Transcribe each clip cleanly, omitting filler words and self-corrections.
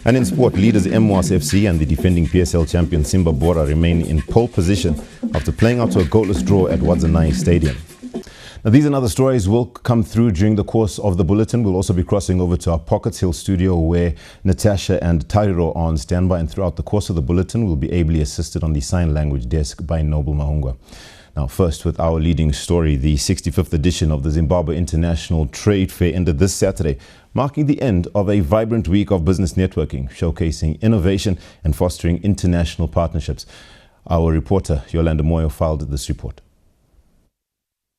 And in sport, leaders MWAS FC and the defending PSL champion Simba Bora remain in pole position after playing out to a goalless draw at Wetlands Stadium. Now, these and other stories will come through during the course of the bulletin. We'll also be crossing over to our Pockets Hill studio where Natasha and Tariro are on standby, and throughout the course of the bulletin we'll be ably assisted on the sign language desk by Noble Mahungwa. Now, first with our leading story, the 65th edition of the Zimbabwe International Trade Fair ended this Saturday, marking the end of a vibrant week of business networking, showcasing innovation and fostering international partnerships. Our reporter, Yolanda Moyo, filed this report.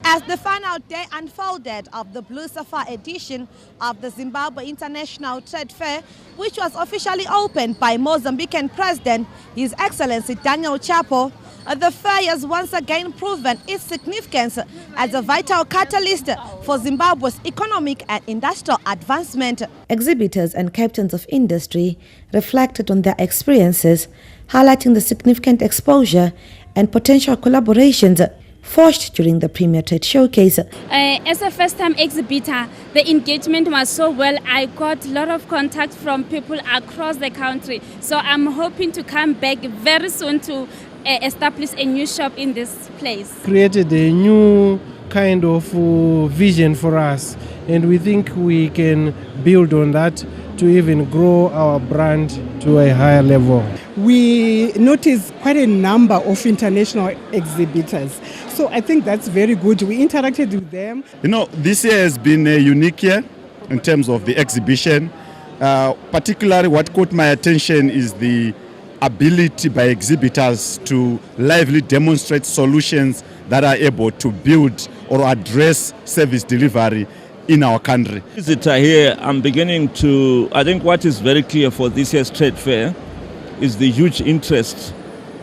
As the final day unfolded of the Blue Sapphire edition of the Zimbabwe International Trade Fair, which was officially opened by Mozambican President His Excellency Daniel Chapo, the fair has once again proven its significance as a vital catalyst for Zimbabwe's economic and industrial advancement. Exhibitors and captains of industry reflected on their experiences, highlighting the significant exposure and potential collaborations forged during the Premier Trade Showcase. As a first-time exhibitor, the engagement was so well. I got a lot of contact from people across the country. So I'm hoping to come back very soon to establish a new shop in this place. Created a new kind of vision for us, and we think we can build on that to even grow our brand to a higher level. We noticed quite a number of international exhibitors, so I think that's very good. We interacted with them. You know, this year has been a unique year in terms of the exhibition. Particularly what caught my attention is the ability by exhibitors to lively demonstrate solutions that are able to build or address service delivery in our country. Visitor here, I'm beginning to, I think what is very clear for this year's trade fair is the huge interest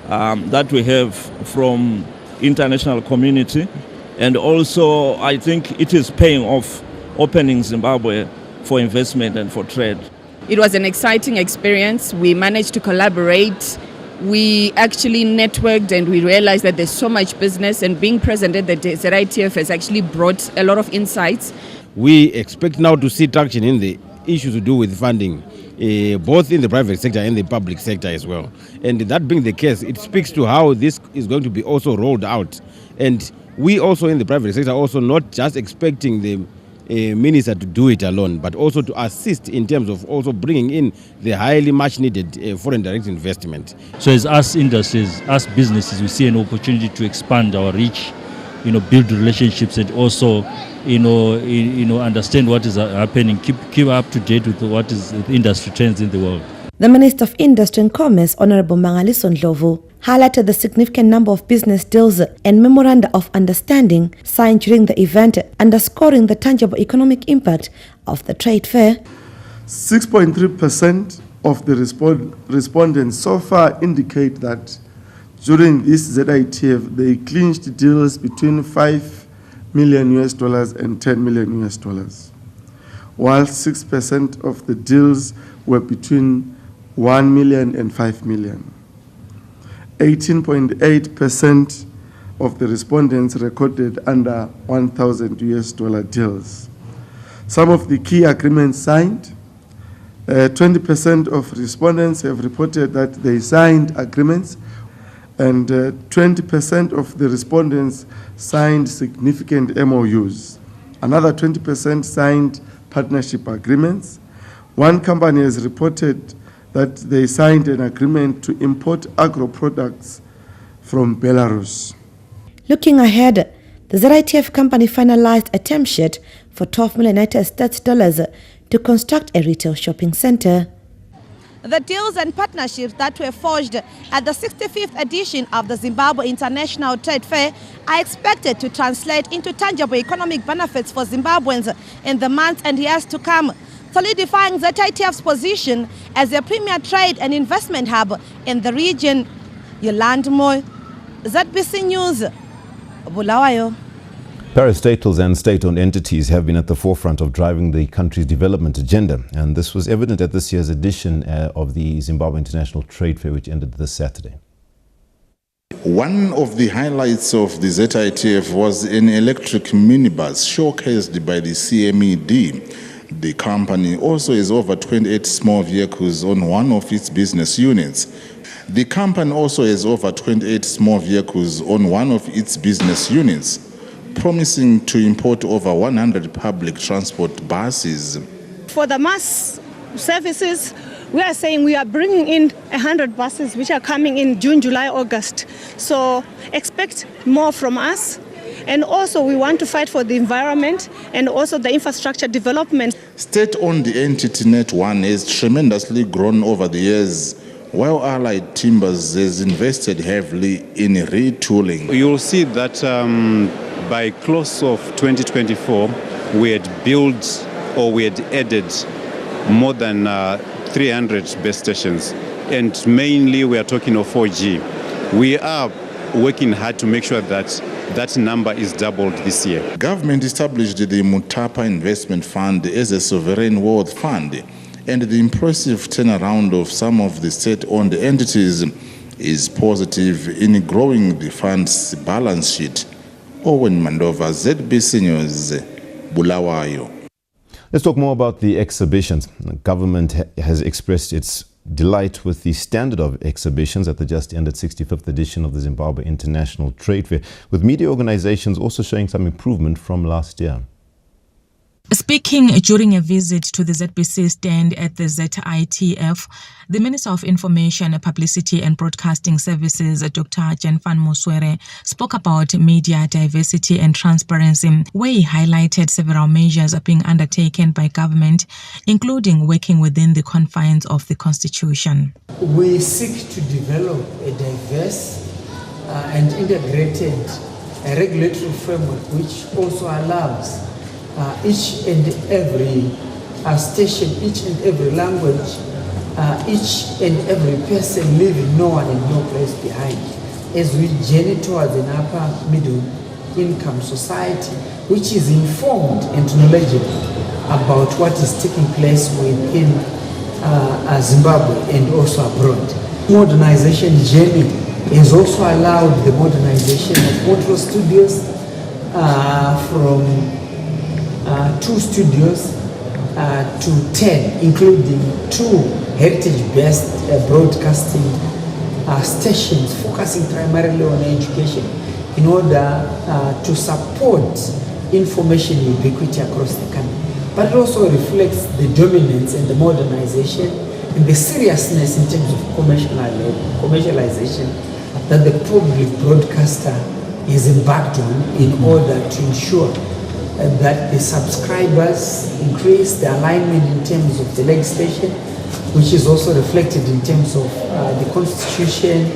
that we have from international community, and also I think it is paying off, opening Zimbabwe for investment and for trade. It was an exciting experience. We managed to collaborate. We actually networked and we realized that there's so much business, and being present at the ZITF has actually brought a lot of insights. We expect now to see traction in the issues to do with funding, both in the private sector and the public sector as well. And that being the case, it speaks to how this is going to be also rolled out. And we also in the private sector also not just expecting the minister to do it alone, but also to assist in terms of also bringing in the highly much needed foreign direct investment. So as us industries, us businesses, we see an opportunity to expand our reach, build relationships, and also understand what is happening, keep up to date with what is the industry trends in the world. The Minister of Industry and Commerce, Honorable Mangaliso Ndlovu, highlighted the significant number of business deals and memoranda of understanding signed during the event, underscoring the tangible economic impact of the trade fair. 6.3% of the respondents so far indicate that during this ZITF they clinched deals between $5 million and $10 million, while 6% of the deals were between 1 million and 5 million. 18.8% of the respondents recorded under $1,000 deals. Some of the key agreements signed, 20% of respondents have reported that they signed agreements, and 20% of the respondents signed significant MOUs. Another 20% signed partnership agreements. One company has reported that they signed an agreement to import agro products from Belarus. Looking ahead, the ZITF company finalized a term sheet for $12 million to construct a retail shopping center. The deals and partnerships that were forged at the 65th edition of the Zimbabwe International Trade Fair are expected to translate into tangible economic benefits for Zimbabweans in the months and years to come, solidifying ZITF's position as a premier trade and investment hub in the region. Yolanda Moyo, ZBC News, Bulawayo. Parastatals and state-owned entities have been at the forefront of driving the country's development agenda, and this was evident at this year's edition of the Zimbabwe International Trade Fair, which ended this Saturday. One of the highlights of the ZITF was an electric minibus showcased by the CMED. The company also has over 28 small vehicles on one of its business units. The company also has over 28 small vehicles on one of its business units, promising to import over 100 public transport buses. For the mass services, we are saying we are bringing in 100 buses which are coming in June, July, August. So expect more from us. And also we want to fight for the environment and also the infrastructure development. State-owned entity Net1 has tremendously grown over the years, while Allied Timbers has invested heavily in retooling. You'll see that by close of 2024, we had built or we had added more than 300 base stations, and mainly we are talking of 4G. We are working hard to make sure that that number is doubled this year. Government established the Mutapa Investment Fund as a sovereign wealth fund, and the impressive turnaround of some of the state-owned entities is positive in growing the fund's balance sheet. Owen Mandova, ZBC News, Bulawayo. Let's talk more about the exhibitions. The government has expressed its delight with the standard of exhibitions at the just ended 65th edition of the Zimbabwe International Trade Fair, with media organizations also showing some improvement from last year. Speaking during a visit to the ZBC stand at the ZITF, the Minister of Information, Publicity and Broadcasting Services, Dr. Jenfan Muswere, spoke about media diversity and transparency, where he highlighted several measures being undertaken by government, including working within the confines of the Constitution. We seek to develop a diverse and integrated regulatory framework which also allows each and every station, each and every language, each and every person leaving no one and no place behind, as we journey towards an upper middle income society which is informed and knowledgeable about what is taking place within Zimbabwe and also abroad. Modernization journey has also allowed the modernization of Montreal studios from 2 studios to 10, including 2 heritage-based broadcasting stations focusing primarily on education in order to support information ubiquity across the country. But it also reflects the dominance and the modernization and the seriousness in terms of commercialization that the public broadcaster is embarked on in order to ensure that the subscribers increase the alignment in terms of the legislation, which is also reflected in terms of the Constitution,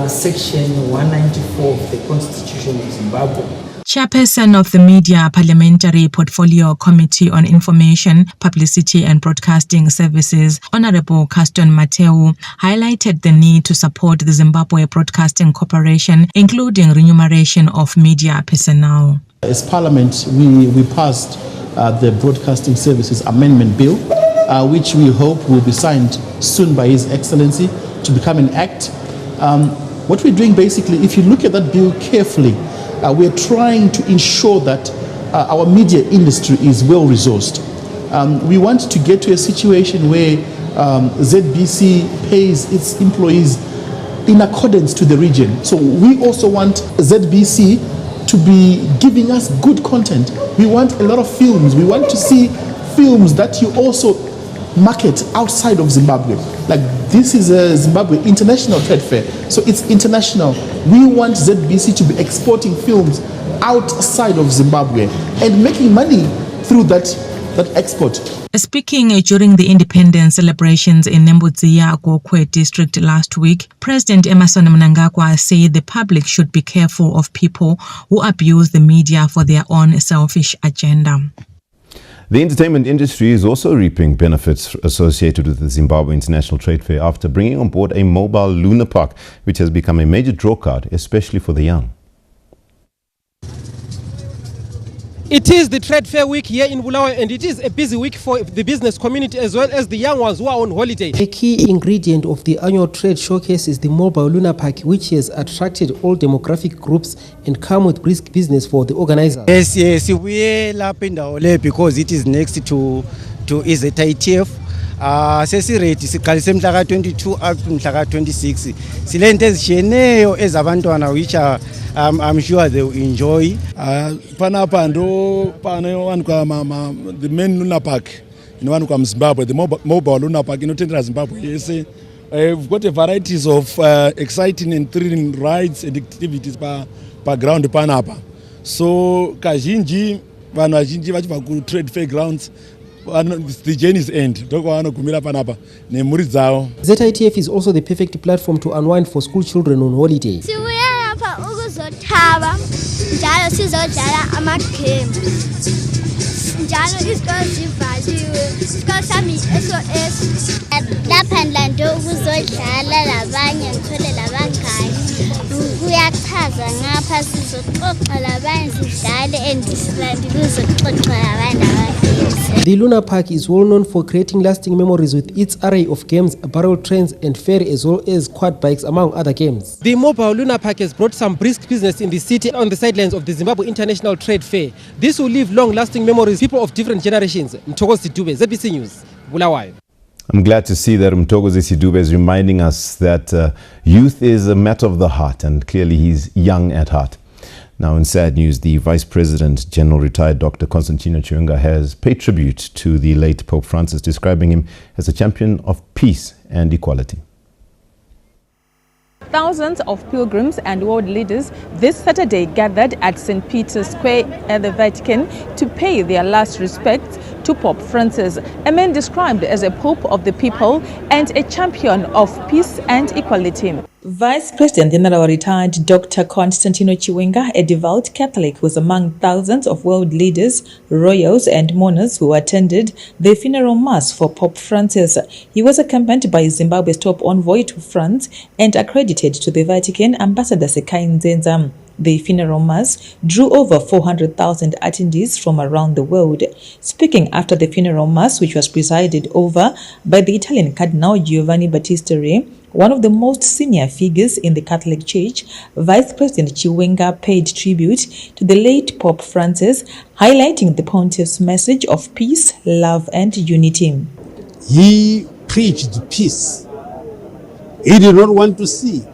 Section 194 of the Constitution of Zimbabwe. Chairperson of the Media Parliamentary Portfolio Committee on Information, Publicity and Broadcasting Services, Honorable Caston Mateu, highlighted the need to support the Zimbabwe Broadcasting Corporation, including remuneration of media personnel. As Parliament, we passed the Broadcasting Services Amendment Bill, which we hope will be signed soon by His Excellency to become an act. What we're doing basically, if you look at that bill carefully, we're trying to ensure that our media industry is well resourced. We want to get to a situation where ZBC pays its employees in accordance to the region. So we also want ZBC to be giving us good content. We want a lot of films. We want to see films that you also market outside of Zimbabwe. Like this is a Zimbabwe International Trade Fair, so it's international. We want ZBC to be exporting films outside of Zimbabwe and making money through that export. Speaking during the independence celebrations in Nembudziya, Gokwe district last week, President Emerson Mnangagwa said the public should be careful of people who abuse the media for their own selfish agenda. The entertainment industry is also reaping benefits associated with the Zimbabwe International Trade Fair after bringing on board a mobile Luna Park, which has become a major draw card, especially for the young. It is the trade fair week here in Bulawayo, and it is a busy week for the business community as well as the young ones who are on holiday. A key ingredient of the annual trade showcase is the mobile lunar park, which has attracted all demographic groups and come with brisk business for the organizer. Yes, we are up in the because it is next to ITF. Sesirate siqalise mhla ka-22 up to mhla ka-26 silento ezishiyeneyo ezabantwana which I'm sure they will enjoy. Panapa ndo the main lunar park in one from Zimbabwe, the mobile lunar park in Zimbabwe. Yes, we've got a varieties of exciting and thrilling rides and activities per ground Panapa. So kazhinji vanhu vazhinji vachibva ku trade fair grounds. The journey's end. ZITF is also the perfect platform to unwind for school children on holiday. The Lunar Park is well known for creating lasting memories with its array of games, barrel trains and ferry as well as quad bikes among other games. The mobile Lunar Park has brought some brisk business in the city on the sidelines of the Zimbabwe International Trade Fair. This will leave long-lasting memories, people of different generations. Mthokozi Dube, ZBC News, Bulawayo. I'm glad to see that Mthokozi Sidube is reminding us that youth is a matter of the heart, and clearly he's young at heart. Now, in sad news, the Vice President, General Retired Dr. Constantino Chiwenga, has paid tribute to the late Pope Francis, describing him as a champion of peace and equality. Thousands of pilgrims and world leaders this Saturday gathered at St. Peter's Square at the Vatican to pay their last respects to Pope Francis, a man described as a pope of the people and a champion of peace and equality. Vice President General Retired Dr. Constantino Chiwenga, a devout Catholic, was among thousands of world leaders, royals and monarchs who attended the funeral mass for Pope Francis. He was accompanied by Zimbabwe's top envoy to France and accredited to the Vatican, Ambassador Sekai Nzenza. The funeral mass drew over 400,000 attendees from around the world. Speaking after the funeral mass, which was presided over by the Italian Cardinal Giovanni Battista Re, one of the most senior figures in the Catholic Church, Vice President Chiwenga paid tribute to the late Pope Francis, highlighting the pontiff's message of peace, love and unity. He preached peace. He did not want to see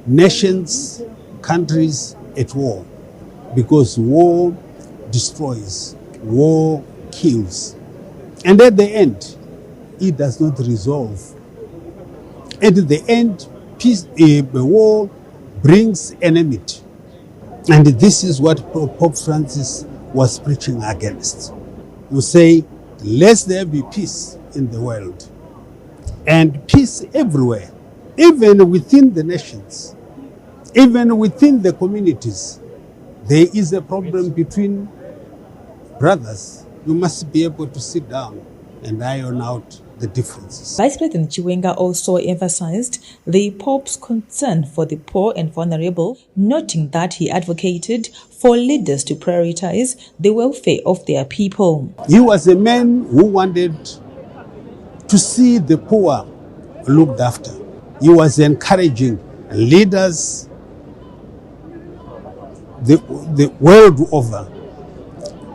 nations, countries at war, because war destroys, war kills. And at the end, it does not resolve. At the end, peace, war brings enmity. And this is what Pope Francis was preaching against. You say, let there be peace in the world. And peace everywhere, even within the nations, even within the communities. There is a problem between brothers. You must be able to sit down and iron out the differences. Vice President Chiwenga also emphasized the Pope's concern for the poor and vulnerable, noting that he advocated for leaders to prioritize the welfare of their people. He was a man who wanted to see the poor looked after. He was encouraging leaders the world over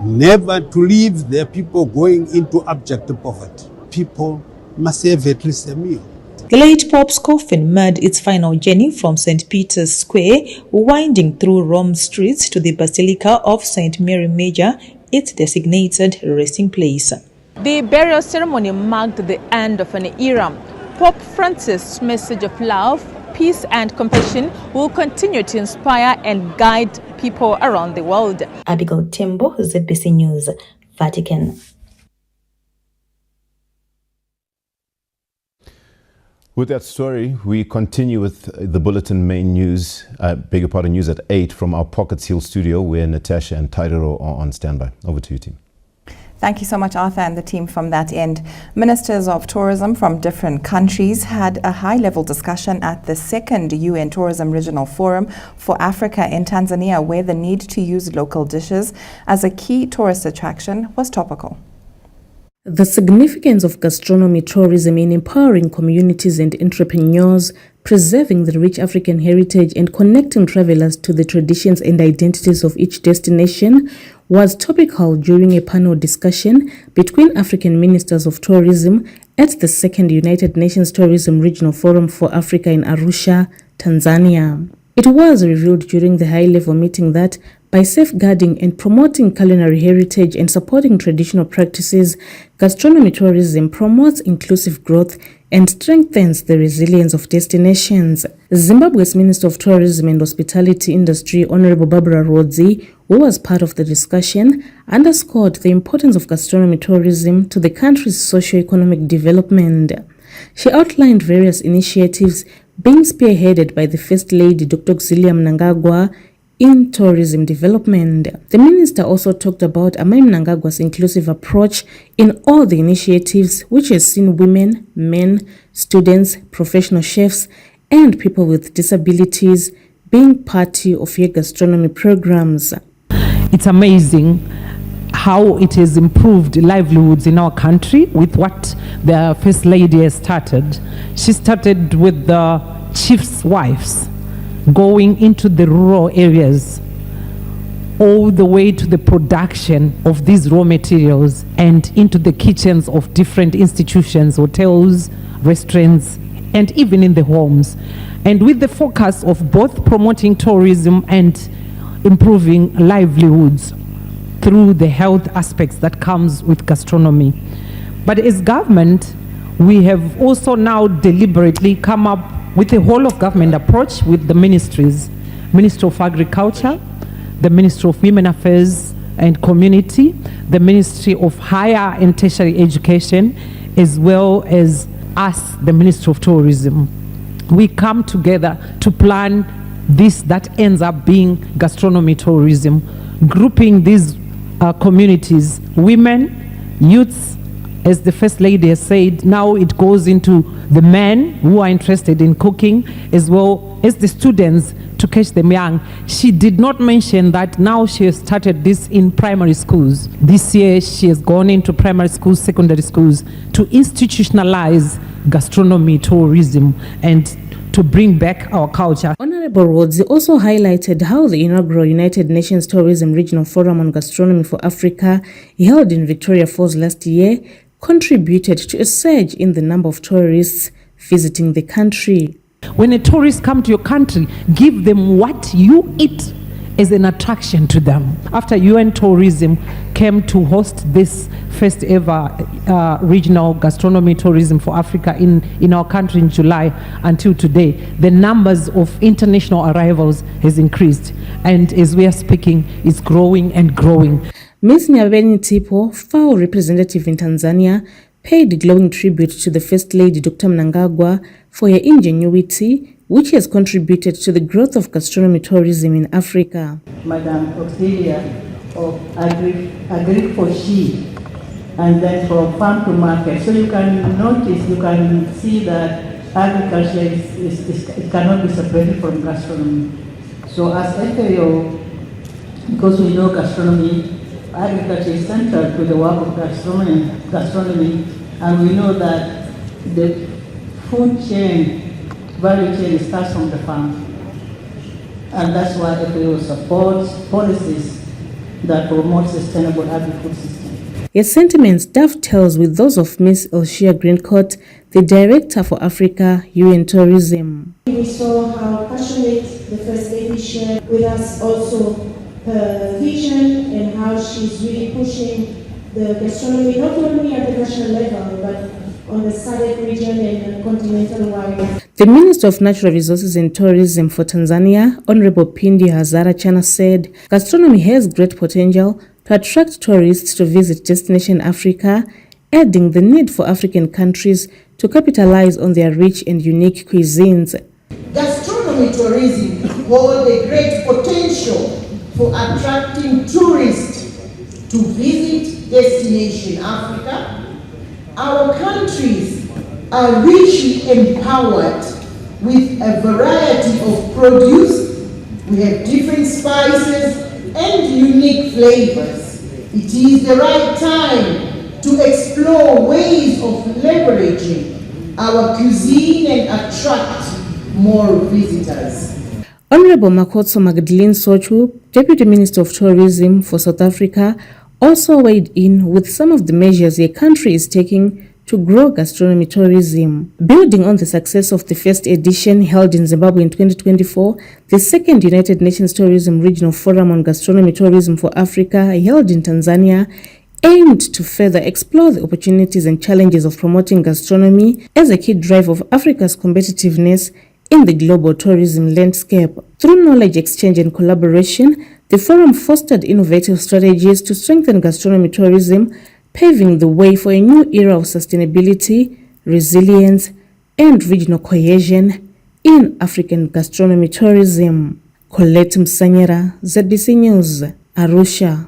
never to leave their people going into abject poverty. People must have at least a meal. The late Pope's coffin made its final journey from St. Peter's Square, winding through Rome streets to the Basilica of St. Mary Major, its designated resting place. The burial ceremony marked the end of an era. Pope Francis' message of love, peace and compassion will continue to inspire and guide people around the world. Abigail Tembo, ZBC News, Vatican. With that story, we continue with the Bulletin main news, news at 8 from our Pockets Hill studio, where Natasha and Tairero are on standby. Over to you, team. Thank you so much, Arthur, and the team from that end. Ministers of tourism from different countries had a high-level discussion at the second UN Tourism Regional Forum for Africa in Tanzania, where the need to use local dishes as a key tourist attraction was topical. The significance of gastronomy tourism in empowering communities and entrepreneurs, preserving the rich African heritage and connecting travelers to the traditions and identities of each destination was topical during a panel discussion between African ministers of tourism at the second United Nations Tourism Regional Forum for Africa in Arusha, Tanzania. It was revealed during the high-level meeting that by safeguarding and promoting culinary heritage and supporting traditional practices, gastronomy tourism promotes inclusive growth and strengthens the resilience of destinations. Zimbabwe's Minister of Tourism and Hospitality Industry, Honorable Barbara Rodzi, who was part of the discussion, underscored the importance of gastronomy tourism to the country's socio-economic development. She outlined various initiatives being spearheaded by the First Lady, Dr. Xulia Mnangagwa, in tourism development. The minister also talked about Amai Mnangagwa's inclusive approach in all the initiatives, which has seen women, men, students, professional chefs, and people with disabilities being part of her gastronomy programs. It's amazing how it has improved livelihoods in our country with what the First Lady has started. She started with the chief's wives, going into the rural areas, all the way to the production of these raw materials and into the kitchens of different institutions, hotels, restaurants, and even in the homes. And with the focus of both promoting tourism and improving livelihoods through the health aspects that comes with gastronomy. But as government, we have also now deliberately come up with a whole of government approach with the ministries, Ministry of Agriculture, the Ministry of Women Affairs and Community, the Ministry of Higher and Tertiary Education, as well as us, the Ministry of Tourism. We come together to plan this that ends up being gastronomy tourism, grouping these communities, women, youths, as the First Lady has said. Now it goes into the men who are interested in cooking, as well as the students to catch them young. She did not mention that now she has started this in primary schools. This year she has gone into primary schools, secondary schools to institutionalize gastronomy tourism and to bring back our culture. Honorable Rodzi also highlighted how the inaugural United Nations Tourism Regional Forum on Gastronomy for Africa, held in Victoria Falls last year, contributed to a surge in the number of tourists visiting the country. When a tourist comes to your country, give them what you eat as an attraction to them. After UN Tourism came to host this first ever regional gastronomy tourism for Africa in our country in July until today, the numbers of international arrivals has increased, and as we are speaking, it's growing and growing. Ms. Nyabeni Tipo, FAO representative in Tanzania, paid glowing tribute to the First Lady Dr. Mnangagwa for her ingenuity, which has contributed to the growth of gastronomy tourism in Africa. Madam Auxilia of Agri for She, and then from farm to market. So you can notice, you can see that agriculture it cannot be separated from gastronomy. So as FAO, because we know gastronomy, agriculture is central to the work of gastronomy, and we know that the food chain, value chain starts from the farm. And that's why FAO supports policies that promote sustainable agri-food system. Your sentiments dovetails with those of Ms. Elshia Greencoat, the Director for Africa, UN Tourism. We saw how passionate the First Lady shared with us also her vision and how she's really pushing the gastronomy, not only at the national level, but on the SADC region and continental-wide. The Minister of Natural Resources and Tourism for Tanzania, Honorable Pindi Hazara Chana, said gastronomy has great potential to attract tourists to visit destination Africa, adding the need for African countries to capitalize on their rich and unique cuisines. Gastronomy tourism holds a great potential for attracting tourists to visit destination, Africa. Our countries are richly empowered with a variety of produce. We have different spices and unique flavors. It is the right time to explore ways of leveraging our cuisine and attract more visitors. Honorable Makotso Magdalene Sochu, Deputy Minister of Tourism for South Africa, also weighed in with some of the measures the country is taking to grow gastronomy tourism. Building on the success of the first edition held in Zimbabwe in 2024, the second United Nations Tourism Regional Forum on Gastronomy Tourism for Africa, held in Tanzania, aimed to further explore the opportunities and challenges of promoting gastronomy as a key driver of Africa's competitiveness in the global tourism landscape. Through knowledge exchange and collaboration, the forum fostered innovative strategies to strengthen gastronomy tourism, paving the way for a new era of sustainability, resilience, and regional cohesion in African gastronomy tourism. Colette Msanyera, ZBC News, Arusha.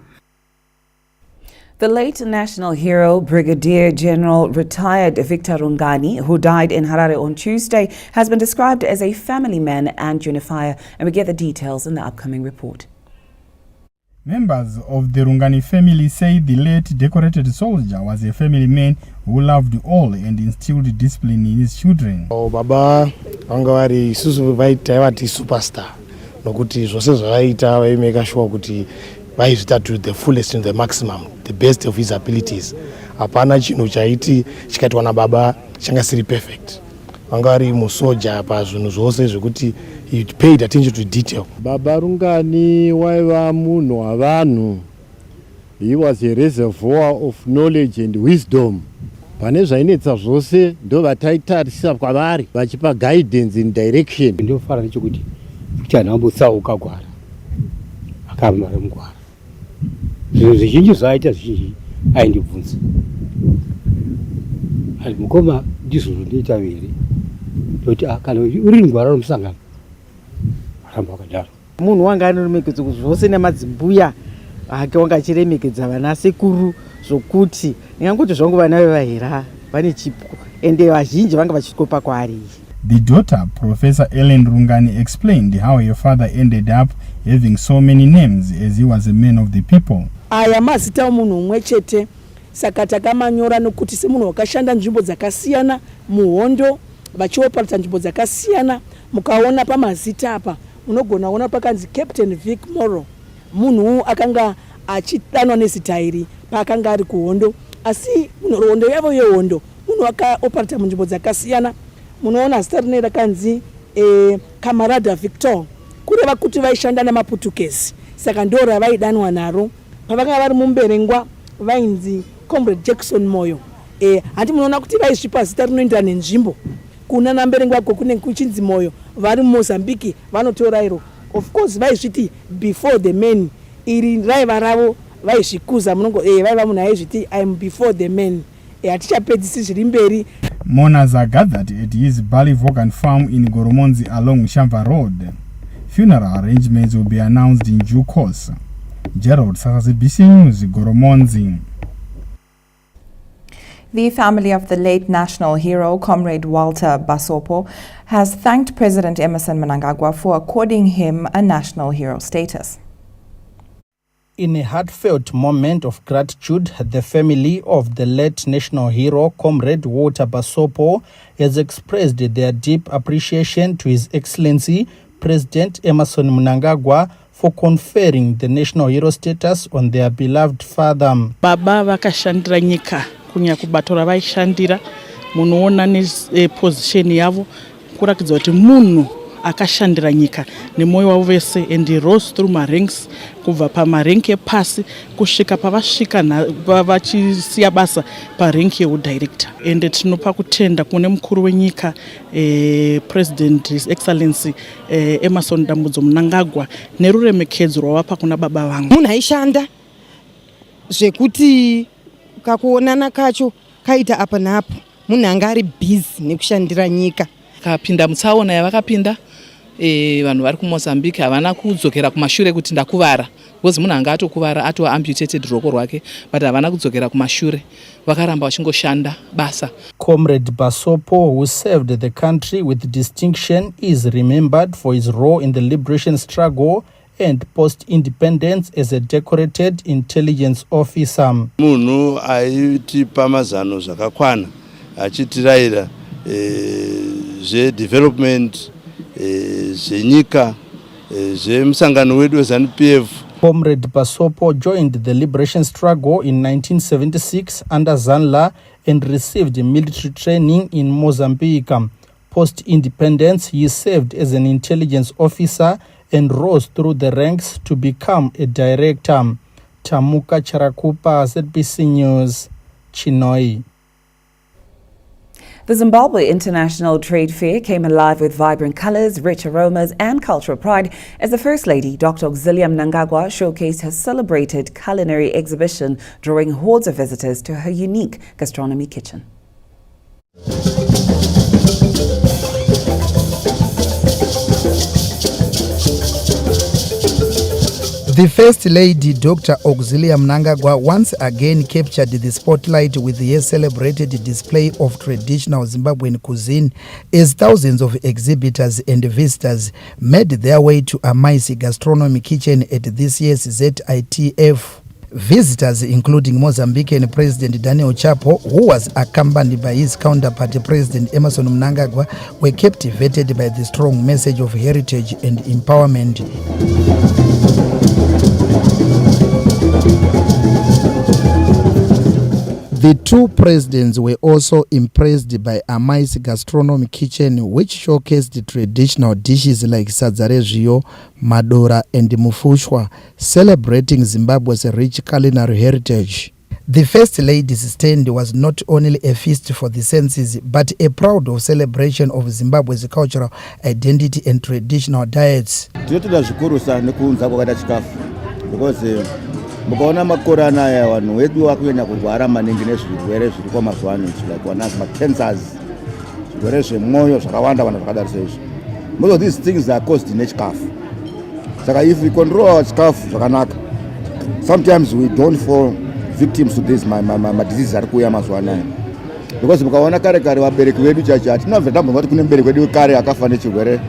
The late national hero, Brigadier General retired Victor Rungani, who died in Harare on Tuesday, has been described as a family man and unifier, and we get the details in the upcoming report. Members of the Rungani family say the late decorated soldier was a family man who loved all and instilled discipline in his children. Baba vanga vari isusu vaita vati superstar nokuti zvose zvavaita vaimeka sure kuti vaizvita to the fullest and the maximum, the best of his abilities. Hapana chinhu chaiti chikaitwa nababa changa siri perfect. Vanga vari musoja pazvinhu zvose zvekuti he paid attention to detail. Baba Rungani waiva munhu wavanhu. He was a reservoir of knowledge and wisdom. Pane zvainetsa zvose ndo vataitarisa kwavari vachipa guidance and direction. Ndofara nechekuti kuti ambotsauka gwara akamara mugwara. Zvinhu zvizhinji zvaaita zvizhinji aindibvunza ari mukoma ndizvo zvinoita here kuti kana uri mugwara romusangano aramba akadaro. Munhu wanga anoremekedza zvose nemadzimbuya ake wanga achiremekedza vana sekuru zvokuti ndingangoti zvangu vana vevahera vane chipo ende vazhinji vanga vachikopa kwaari. The daughter, Professor Ellen Rungani, explained how her father ended up having so many names as he was a man of the people. Aya mazita omunhu umwe chete saka takamanyora nokuti semunhu wakashanda nzvimbo dzakasiyana muhondo vachioparadza nzvimbo dzakasiyana mukaona pamazita apa munogona kuona pakanzi Captain Vic Moro. Munhu akanga achidanwa nezita iri paakanga ari kuhondo, asi hondo yavo yehondo munhu akaoparadza munzvimbo dzakasiyana. Munoona zita rine rakanzi Camarada Victor, kureva kuti vaishanda namaPutukezi, saka ndo ravaidanwa naro. Pavanga vari mumberengwa vainzi Comrade Jackson Moyo. Hati munoona kuti vaisvipa zita rinoenda nenzvimbo. Kuna namberengwa kune kuchinzi Moyo, vari muMozambique vanotora iro. Of course vaisviti before the men. Iri raiva ravo vaizvikuza munongo vaiva munhu aizviti I am before the men. Hatichapedzisi zviri mberi. Mourners are gathered at his barley Vogan farm in Goromonzi along Shamva Road. Funeral arrangements will be announced in due course. Gerald Sasasi, BC News, Goromonzi. The family of the late national hero, Comrade Walter Basopo, has thanked President Emmerson Mnangagwa for according him a national hero status. In a heartfelt moment of gratitude, the family of the late national hero, Comrade Walter Basopo, has expressed their deep appreciation to His Excellency, President Emmerson Mnangagwa, for conferring the national hero status on their beloved father. Baba vakashandira nyika kunya kubatora vaishandira munoona position yavo kurakidza kuti munhu akashandira nyika nemoyo wavo vese, and he rose through my ranks kubva pamarenki epasi kusvika pavasvika vachisiya basa parenki yeudhirector. Ende tinopa kutenda kune mukuru wenyika President His Excellency Emmerson Dambudzo Mnangagwa neruremekedzo rwavapa kuna baba vangu. Munhu aishanda zvekuti kakuonana kacho kaita apa napo, munhu anga ari busy nekushandira nyika. Kapinda mutsaona yavakapinda vanhu vari kuMozambique havana kudzokera kumashure kuti ndakuvara because munhu anga atokuvara atova amputated ruoko rwake but havana kudzokera kumashure vakaramba vachingoshanda basa. Comrade Basopo, who served the country with distinction, is remembered for his role in the liberation struggle and post-independence as a decorated intelligence officer. Munhu aitipa mazano zvakakwana achitiraira zvedevelopment zvenyika zvemusangano wedu weZANU-PF. Comrade Basopo joined the liberation struggle in 1976 under Zanla and received military training in Mozambique. Post-independence, he served as an intelligence officer and rose through the ranks to become a director. Tamuka Charakupa, ZBC News, Chinoi. The Zimbabwe International Trade Fair came alive with vibrant colors, rich aromas and cultural pride as the First Lady, Dr. Auxilia Mnangagwa, showcased her celebrated culinary exhibition, drawing hordes of visitors to her unique gastronomy kitchen. The First Lady, Dr. Auxilia Mnangagwa, once again captured the spotlight with her celebrated display of traditional Zimbabwean cuisine as thousands of exhibitors and visitors made their way to Amaisi Gastronomy Kitchen at this year's ZITF. Visitors, including Mozambican President Daniel Chapo, who was accompanied by his counterpart President Emerson Mnangagwa, were captivated by the strong message of heritage and empowerment. The two presidents were also impressed by Amaisi Gastronomy Kitchen, which showcased the traditional dishes like sadzarezvio, madora and mufushwa, celebrating Zimbabwe's rich culinary heritage. The First Lady's stand was not only a feast for the senses, but a proud of celebration of Zimbabwe's cultural identity and traditional diets. Mukaona makore anaya vanhu vedu vakunyanya kurwara maningi nezvirwere zviri kwamazuva ano like wanazi macancers, zvirwere zvemwoyo zvakawanda vanhu zvakadarisa izvi. Most of these things are caused nechikafu. Saka if we control our chikafu zvakanaka, sometimes we don't fall victims to this diseases ari kuuya mazuva anaya. Because mukaona kare kare vabereki vedu chacho hatinabva tambonzwa kuti kune mubereki wedu kare akafa nechirwere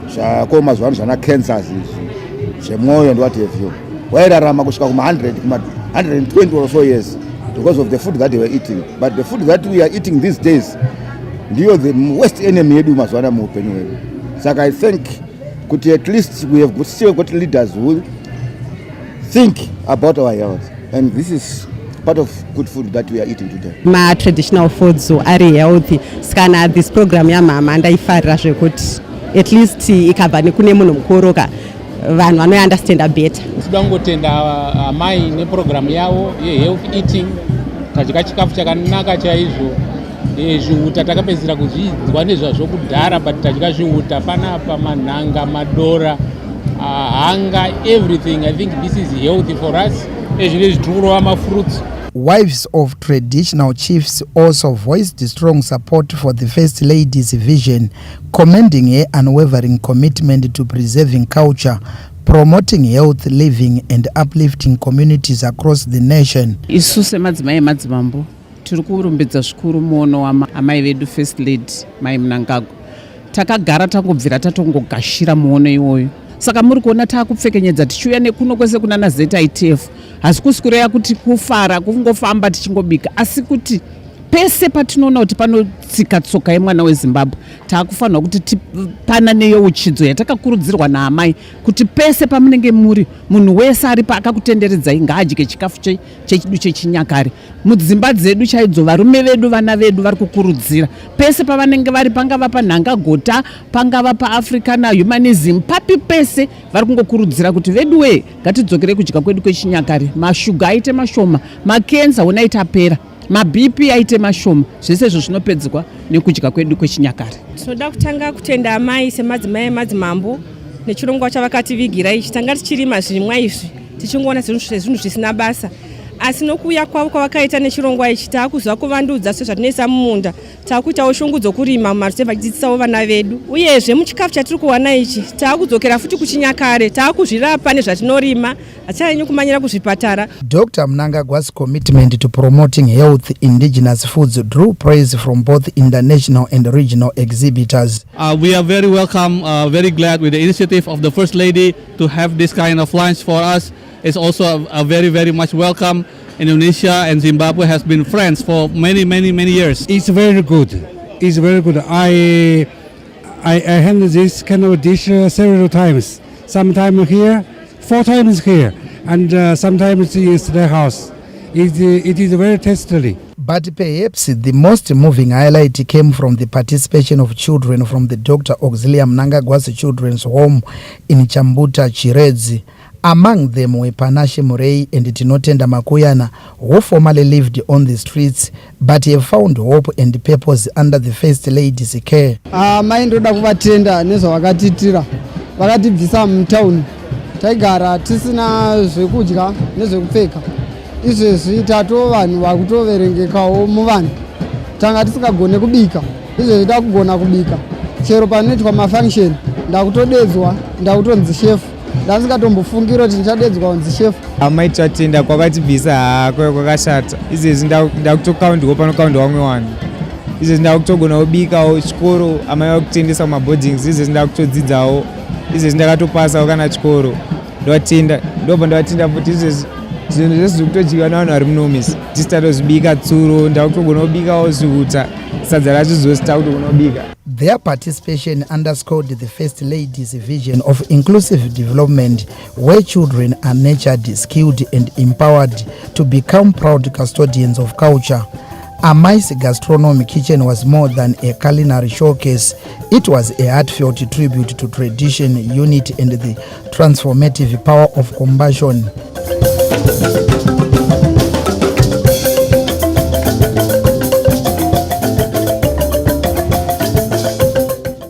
zvako mazuva ano zvana cancers izvi zvemwoyo and what have you. Wairarama kusvika kuma 120 or so years because of the food that they were eating. But the food that we are eating these days, ndiyo the worst enemy yedu mazuva ano muupenyu hwedu. Saka I think kuti at least we have still got leaders who think about our health, and this is part of good food that we are eating today. Ma traditional foods are healthy. Skana this program ya mama ndaifarira zvekuti at least ikabva nekune munhu mukoroka vanhu vano understand better. Tinongotenda amai neprogram yavo yehealth eating, kadya chikafu chakanaka chaizvo. Zvihuta takapedzera kuzvidzwa nezvazvo kudhara, but tadya zvihuta panapa, manhanga, madora, hanga, everything. I think this is healthy for us. Fruits. Wives of traditional chiefs also voiced strong support for the First Lady's vision, commending her unwavering commitment to preserving culture, promoting health living and uplifting communities across the nation. Isuse madzimai madzimambo tiri kurumbidza zvikuru muono wamai vedu First Lady Mai Mnangagwa. Takagara tangobvira tatongogashira muono iwoyo. Saka muri kuona taakupfekenyedza tichiuya nekuno kwese kunana ZITF. Hasi kusikureva kuti kufara kungofamba tichingobika, asi kuti pese patinoona kuti panotsika tsoka yemwana weZimbabwe taakufanirwa kuti tipanane uchidzo yatakakurudzirwa naamai kuti pese pamunenge muri munhu wese ari paakakutenderedzai ngaadye chikafu chechidu chechinyakare. Mudzimba dzedu chaidzo varume vedu vana vedu vari kukurudzira pese pavanenge vari, pangava panhanga gota, pangava paAfricana humanism, papi pese vari kungokurudzira kuti vedu we ngatidzokere kudya kwedu kwechinyakare. Mashuga aite mashoma, makenza ona itapera, maBP aite mashoma, zvese izvo zvinopedzwa nekudya kwedu kwechinyakare. Tinoda kutanga kutenda amai semadzimai madzimambo nechirongwa chavakativigira ichi. Tanga tichirima zvirimwa izvi tichingoona zvinhu zvisina basa, asi nokuuya kwavo kwavakaita nechirongwa ichi taakuziva kuvandudza sezvatinoisa mumunda, taakuitawo shungu dzokurima mumarusevha achidzidzisawo vana vedu, uyezve muchikafu chatiri kuwana ichi taakudzokera futi kuchinyakare, taakuzvirapa nezvatinorima, hatichaenyi kumanyira kuzvipatara. Dr. Mnangagwa's commitment to promoting health indigenous foods drew praise from both international and regional exhibitors. We are very welcome, very glad with the initiative of the First Lady to have this kind of lunch for us. It's also a very, very much welcome. Indonesia and Zimbabwe has been friends for many, many, many years. It's very good. It's very good. I handled this kind of dish several times. Sometimes here, 4 times here, and sometimes in the house. It is very tasty. But perhaps the most moving highlight came from the participation of children from the Dr. Auxilia Mnangagwa's Children's Home in Chambuta, Chiredzi. Among them were Panashe Murray and Tinotenda Makuyana, who formerly lived on the streets but have found hope and purpose under the First Lady's care. Maindoda kuvatenda nezvavakatitira vakatibvisa mutown taigara tisina zvekudya nezvekupfeka, izvezvi tatoo vanhu vakutoverengekawo muvanhu, tanga tisikagone kubika, izvezvi takugona kubika, chero panoitwa mafunction ndakutodedzwa ndakutonzi chef, ndasingatombofungira kuti ndichadedzwa kunzi chef. Amaitwa tenda kwakatibvisa hako kwakashata, izvezvi ndakutokaundiwo panokaundiwa vamwe vanhu, izvezvi ndakutogona kubikawo chikoro, amai vakutendesa mumaboardings, izvezvi ndakutodzidzawo, izvezvi ndakatopasawo kana chikoro, ndovatenda, ndobva ndovatenda futi izvezvi zvinhu zvese zvekutodyiwa navanhu vari munomisi, tisitatozvibika tsuro, ndakutogona kubikawo zvihuta, sadza racho zvose takutogona kubika. Their participation underscored the First Lady's vision of inclusive development, where children are nurtured, skilled and empowered to become proud custodians of culture. Amai's Gastronomy kitchen was more than a culinary showcase. It was a heartfelt tribute to tradition, unity and the transformative power of compassion.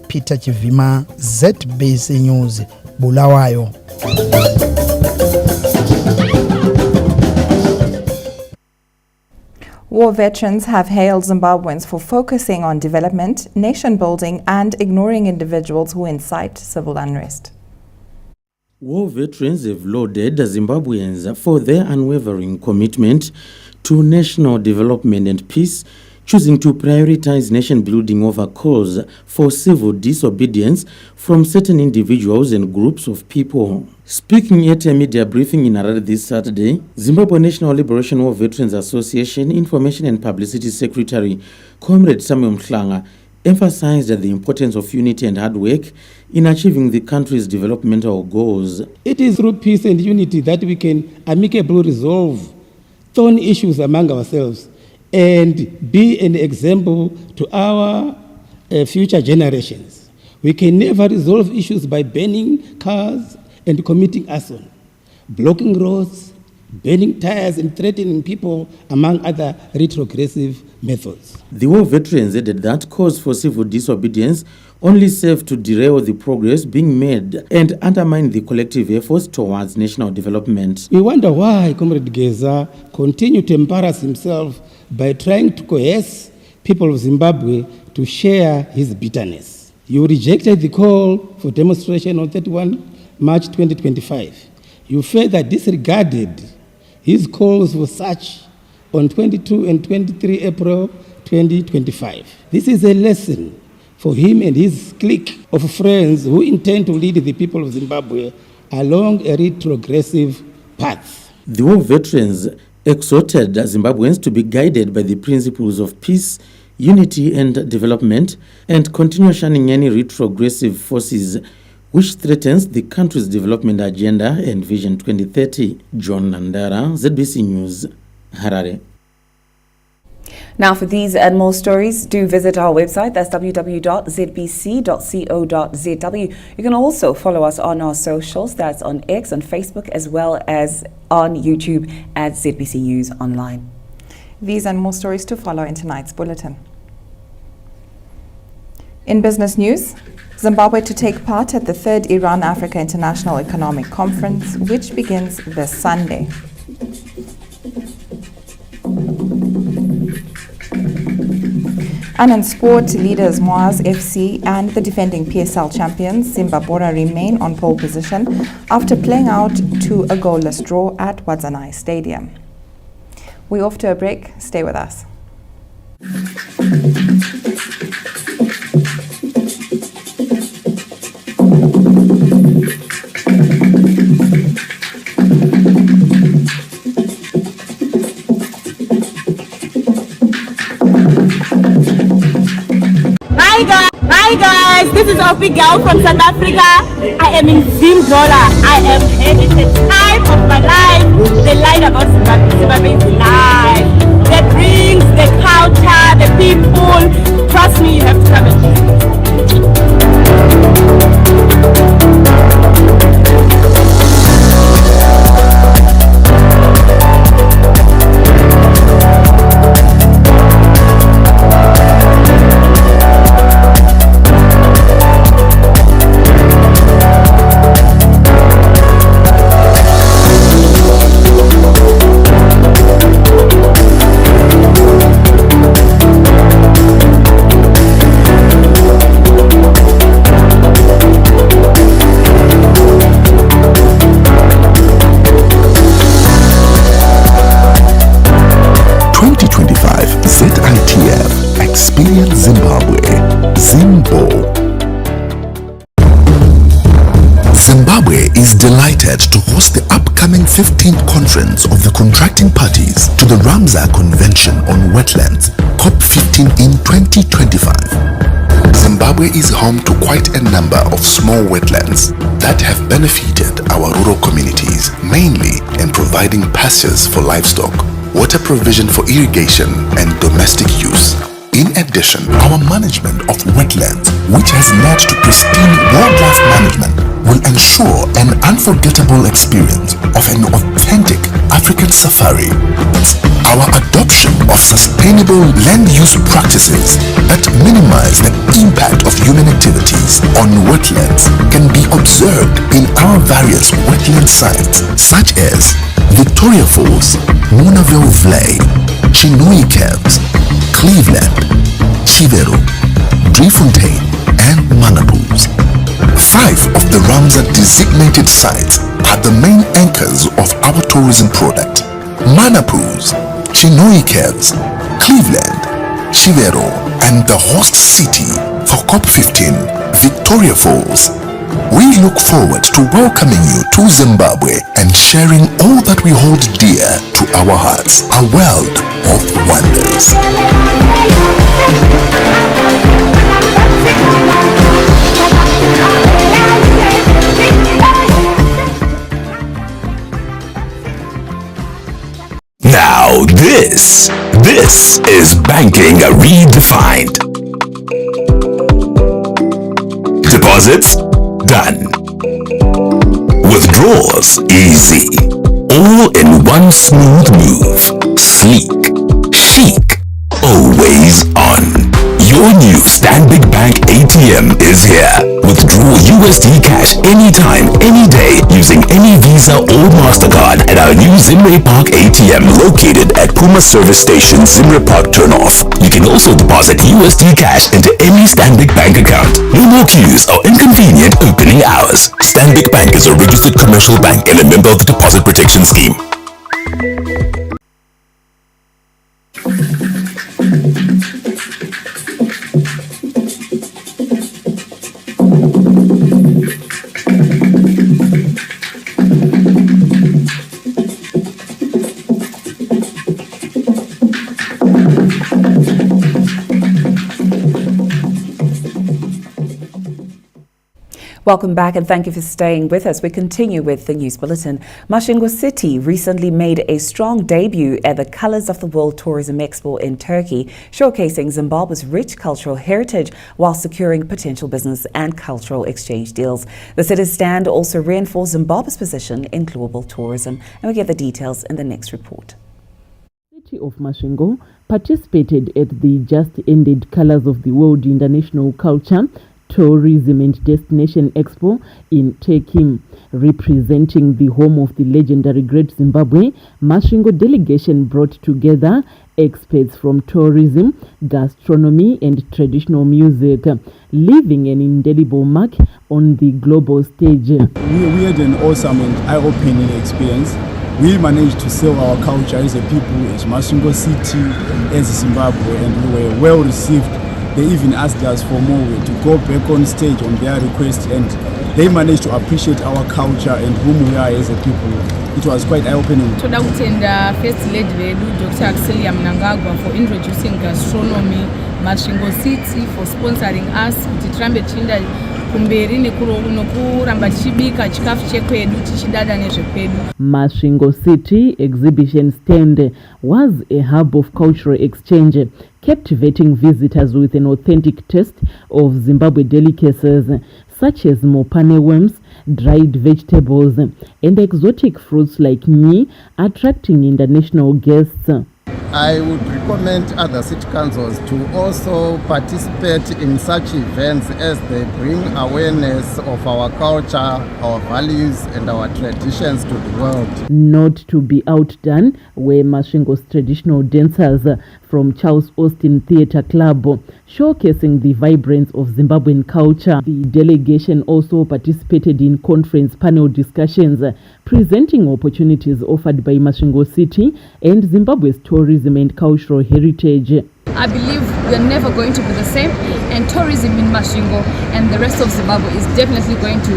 Peter Chivima, ZBC News, Bulawayo. War veterans have hailed Zimbabweans for focusing on development, nation building and ignoring individuals who incite civil unrest. War veterans have lauded the Zimbabweans for their unwavering commitment to national development and peace, choosing to prioritize nation building over calls for civil disobedience from certain individuals and groups of people. Speaking at a media briefing in Harare this Saturday, Zimbabwe National Liberation War Veterans Association Information and Publicity Secretary Comrade Samuel Mhlanga emphasized the importance of unity and hard work in achieving the country's developmental goals. It is through peace and unity that we can amicably resolve thorn issues among ourselves and be an example to our future generations. We can never resolve issues by burning cars and committing arson, blocking roads, burning tires and threatening people, among other retrogressive methods. The war veterans added that calls for civil disobedience only serve to derail the progress being made and undermine the collective efforts towards national development. We wonder why Comrade Geza continued to embarrass himself by trying to coerce people of Zimbabwe to share his bitterness. You rejected the call for demonstration on 31 March 2025. You further disregarded his calls for such on 22 and 23 April 2025. This is a lesson for him and his clique of friends who intend to lead the people of Zimbabwe along a retrogressive path. The war veterans exhorted Zimbabweans to be guided by the principles of peace, unity and development and continue shunning any retrogressive forces which threatens the country's development agenda and Vision 2030. John Nandara, ZBC News, Harare. Now for these and more stories, do visit our website. That's www.zbc.co.zw. You can also follow us on our socials. That's on X, on Facebook, as well as on YouTube at ZBC News Online. These and more stories to follow in tonight's bulletin. In business news, Zimbabwe to take part at the 3rd Iran-Africa International Economic Conference, which begins this Sunday. And in sport, leaders Moaz FC and the defending PSL champions Zimbabwe remain on pole position after playing out to a goalless draw at Wetlands Stadium. We're off to a break. Stay with us. Hi guys, this is Opi Girl from South Africa. I am in Zimzola. I am having the time of my life. The line about Zimbabwe is life. The drinks, the culture, the people. Trust me, you have to come and visit. Experience Zimbabwe. Zimbo. Zimbabwe is delighted to host the upcoming 15th conference of the contracting parties to the Ramsar Convention on Wetlands, COP15 in 2025. Zimbabwe is home to quite a number of small wetlands that have benefited our rural communities, mainly in providing pastures for livestock, water provision for irrigation and domestic use. In addition, our management of wetlands, which has led to pristine wildlife management, will ensure an unforgettable experience of an authentic African safari. Our adoption of sustainable land use practices that minimize the impact of human activities on wetlands can be observed in our various wetland sites such as Victoria Falls, Munaville Vlei, Chinui Caves, Cleveland, Chivero, Driefontein, and Manapoos. 5 of the Ramsar designated sites are the main anchors of our tourism product. Manapoos, Chinui Caves, Cleveland, Chivero, and the host city for COP15, Victoria Falls. We look forward to welcoming you to Zimbabwe and sharing all that we hold dear to our hearts, a world of wonders. Now this is banking redefined. Deposits? Done. Withdrawals? Easy. All in one smooth move. Sleek. Chic. Always on. Your new Stanbic Bank ATM is here. Withdraw USD cash anytime, any day using any Visa or MasterCard at our new Zimray Park ATM located at Puma Service Station, Zimray Park Turnoff. You can also deposit USD cash into any Stanbic Bank account. No more queues or inconvenient opening hours. Stanbic Bank is a registered commercial bank and a member of the Deposit Protection Scheme. Welcome back and thank you for staying with us. We continue with the news bulletin. Masvingo City recently made a strong debut at the Colors of the World Tourism Expo in Turkey, showcasing Zimbabwe's rich cultural heritage while securing potential business and cultural exchange deals. The city's stand also reinforced Zimbabwe's position in global tourism. And we get the details in the next report. The city of Masvingo participated at the just-ended Colors of the World International Culture Tourism and Destination Expo in Turkey. Representing the home of the legendary Great Zimbabwe, Masvingo delegation brought together experts from tourism, gastronomy and traditional music, leaving an indelible mark on the global stage. We had an awesome and eye-opening experience. We managed to sell our culture as a people, as Masvingo City, as Zimbabwe, and we were well received. They even asked us for more to go back on stage on their request, and they managed to appreciate our culture and whom we are as a people. It was quite eye-opening. Toda kutenda First Lady vedu Dr. Axelia Mnangagwa for introducing gastronomy, Masvingo City for sponsoring us kuti tirambe chinda kumberi nokuramba tichibika chikafu chekwedu tichidada nezvekwedu. Masvingo City exhibition stand was a hub of cultural exchange, captivating visitors with an authentic taste of Zimbabwe delicacies such as mopane worms, dried vegetables, and exotic fruits like nye, attracting international guests. I would recommend other city councils to also participate in such events as they bring awareness of our culture, our values, and our traditions to the world. Not to be outdone were Masvingo's traditional dancers from Charles Austin Theatre Club, showcasing the vibrance of Zimbabwean culture. The delegation also participated in conference panel discussions, presenting opportunities offered by Masvingo City and Zimbabwe's tourism and cultural heritage. I believe we are never going to be the same, and tourism in Masvingo and the rest of Zimbabwe is definitely going to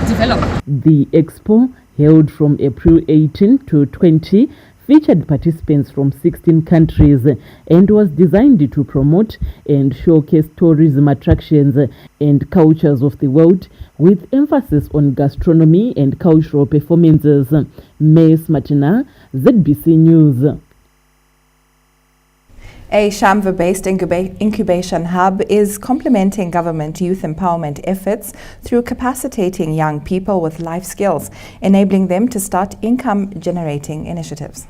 develop. The expo, held from April 18 to 20, featured participants from 16 countries and was designed to promote and showcase tourism attractions and cultures of the world, with emphasis on gastronomy and cultural performances. Mace Martina, ZBC News. A Shamva-based incubation hub is complementing government youth empowerment efforts through capacitating young people with life skills, enabling them to start income-generating initiatives.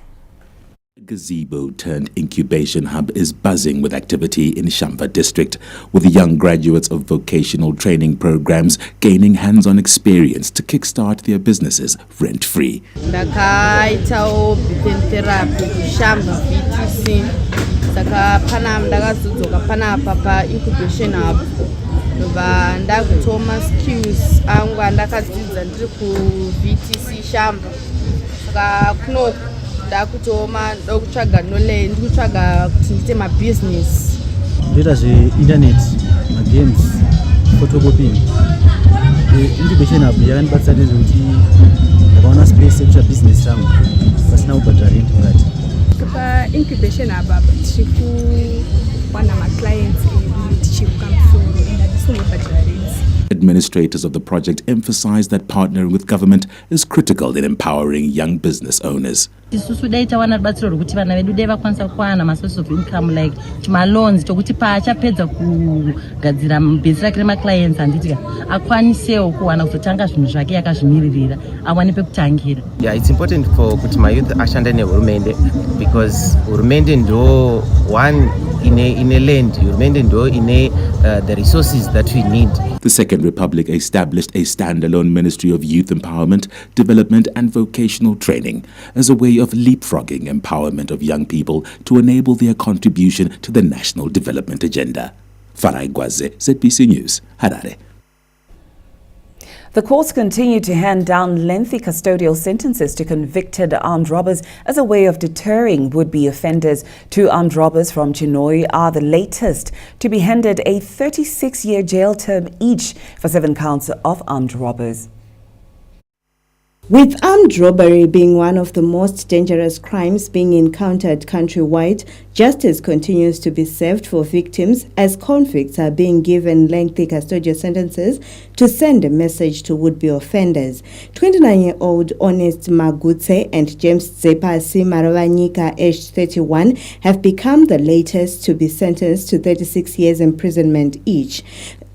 Gazebo-turned-incubation hub is buzzing with activity in Shamva district, with young graduates of vocational training programs gaining hands-on experience to kickstart their businesses rent-free. Ndakaitawo beacon therapy kuShamva VTC. Saka pana ndakazodzoka pana apa incubation hub. Ndobva ndakutoma skills angu andakadzidza ndiri kuVTC Shamva. Saka kuno ndakutoma ndokutsvaga knowledge, ndikutsvaga kuti ndiite mabusiness. Ndoita zve-internet, magames, photocopying. Incubation hub yakandibatsira nezvekuti ndakaona space yekutsva business rangu pasina kubhadhara rent mukati. Pa-incubation hub tichiri kuwana maclients edu tichiri kukamusoro and hatisingobhadhara rent. Administrators of the project emphasize that partnering with government is critical in empowering young business owners. Isusu dai tawana rubatsiro rwekuti vana vedu dai vakwanisa kuwana masource of income like maloans tokuti paachapedza kugadzira bhizi rake remaclients handiti akwanisewo kuwana kuzotanga zvinhu zvake yakazvimiririra awane pekutangira. Yeah, it's important for kuti mayouth ashande nehurumende because hurumende ndo one in a land, hurumende ndo ine the resources that we need. The Second Republic established a standalone Ministry of Youth Empowerment, Development and Vocational Training as a way of leapfrogging empowerment of young people to enable their contribution to the national development agenda. Farai Gwaze, ZBC News, Harare. The courts continue to hand down lengthy custodial sentences to convicted armed robbers as a way of deterring would-be offenders. 2 armed robbers from Chinhoyi are the latest to be handed a 36-year jail term each for 7 counts of armed robbers. With armed robbery being one of the most dangerous crimes being encountered countrywide, justice continues to be served for victims as convicts are being given lengthy custodial sentences to send a message to would-be offenders. 29-year-old Honest Magutse and James Zepasi Maravanyika, aged 31, have become the latest to be sentenced to 36 years imprisonment each.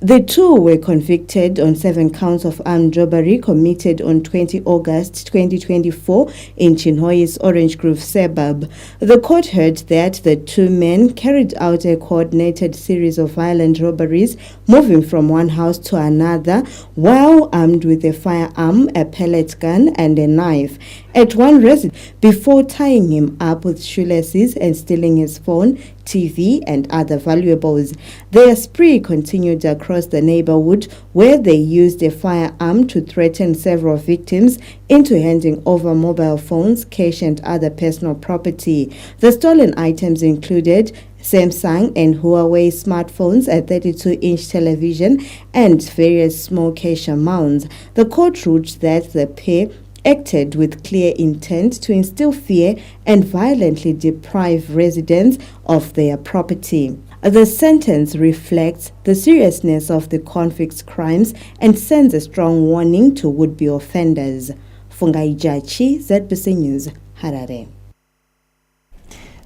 The two were convicted on 7 counts of armed robbery committed on 20 August 2024 in Chinhoi's Orange Grove suburb. The court heard that the two men carried out a coordinated series of violent robberies, moving from one house to another while armed with a firearm, a pellet gun and a knife at one residence before tying him up with shoelaces and stealing his phone, TV and other valuables. Their spree continued across the neighborhood where they used a firearm to threaten several victims into handing over mobile phones, cash and other personal property. The stolen items included Samsung and Huawei smartphones, a 32-inch television and various small cash amounts. The court ruled that the pair acted with clear intent to instill fear and violently deprive residents of their property. The sentence reflects the seriousness of the convicts' crimes and sends a strong warning to would-be offenders. Fungai Jachi, ZBC News, Harare.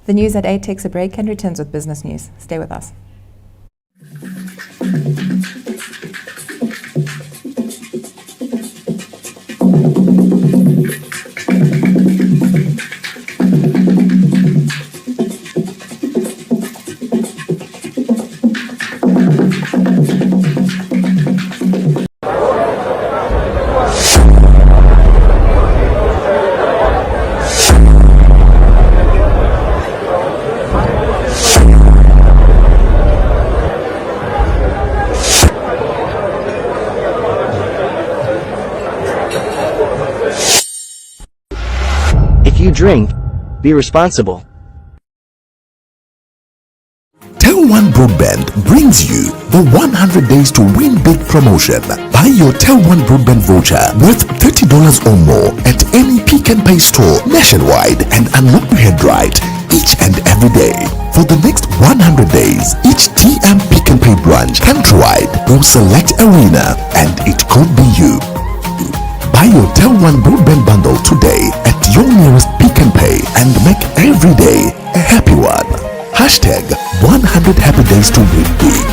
The news at 8 takes a break and returns with business news. Stay with us. If you drink, be responsible. Tel1 Broadband brings you the 100 Days to Win Big promotion. Buy your Tel1 Broadband voucher worth $30 or more at any Pick n Pay store nationwide and unlock your head right each and every day. For the next 100 days, each TM Pick n Pay branch countrywide will select a winner and it could be you. Buy your Tel1 Broadband bundle today at your nearest Pick n Pay and make every day a happy one. Hashtag 100 Happy Days to Win Big.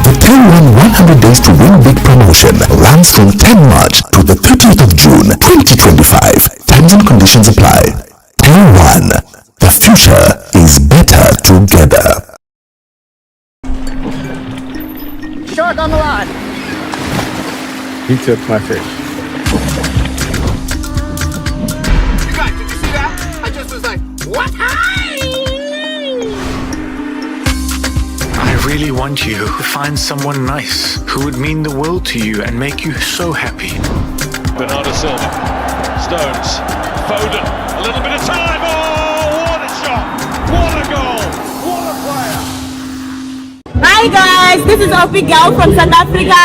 The Tel1 100 Days to Win Big promotion runs from 10 March to the 30th of June 2025. Terms and conditions apply. Tel1, the future is better together. Shark on the line. He took my fish. You guys, did you see that? I just was like, what? I really want you to find someone nice who would mean the world to you and make you so happy. Bernardo Silva, Stones, Foden, a little bit of time. Oh, what a shot! What a goal! What a player! Hi guys, this is Opi Girl from South Africa.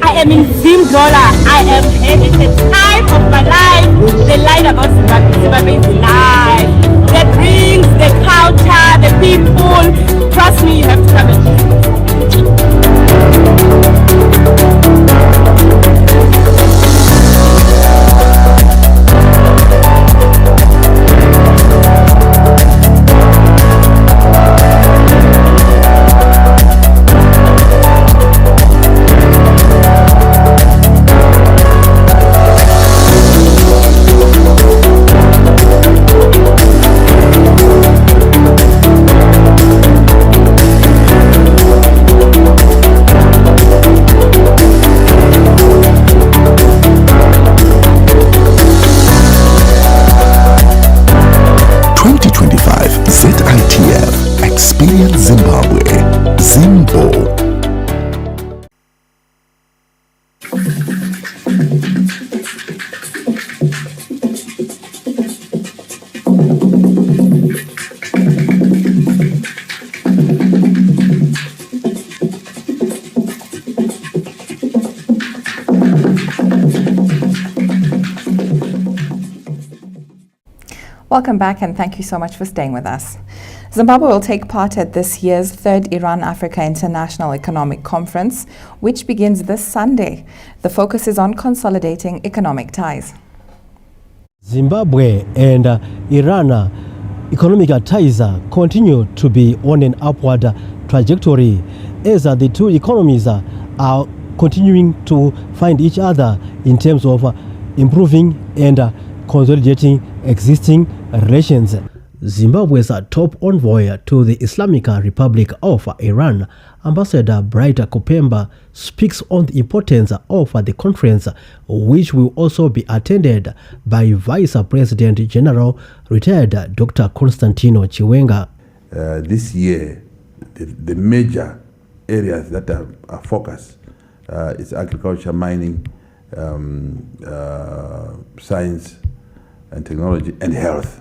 I am in Zimdola. I am having the time of my life. The line about Zimbabwe is life. The drinks, the culture, the people. Trust me, you have to come and visit. Experience Zimbabwe. Zimbo. Welcome back and thank you so much for staying with us. Zimbabwe will take part at this year's 3rd Iran-Africa International Economic Conference, which begins this Sunday. The focus is on consolidating economic ties. Zimbabwe and Iran economic ties continue to be on an upward trajectory. as the two economies are continuing to find each other in terms of improving and consolidating existing relations. Zimbabwe's top envoy to the Islamic Republic of Iran, Ambassador Brighter Kupemba, speaks on the importance of the conference, which will also be attended by Vice President General retired Dr. Constantino Chiwenga. This year, the major areas that are focused is agriculture, mining, science and technology, and health.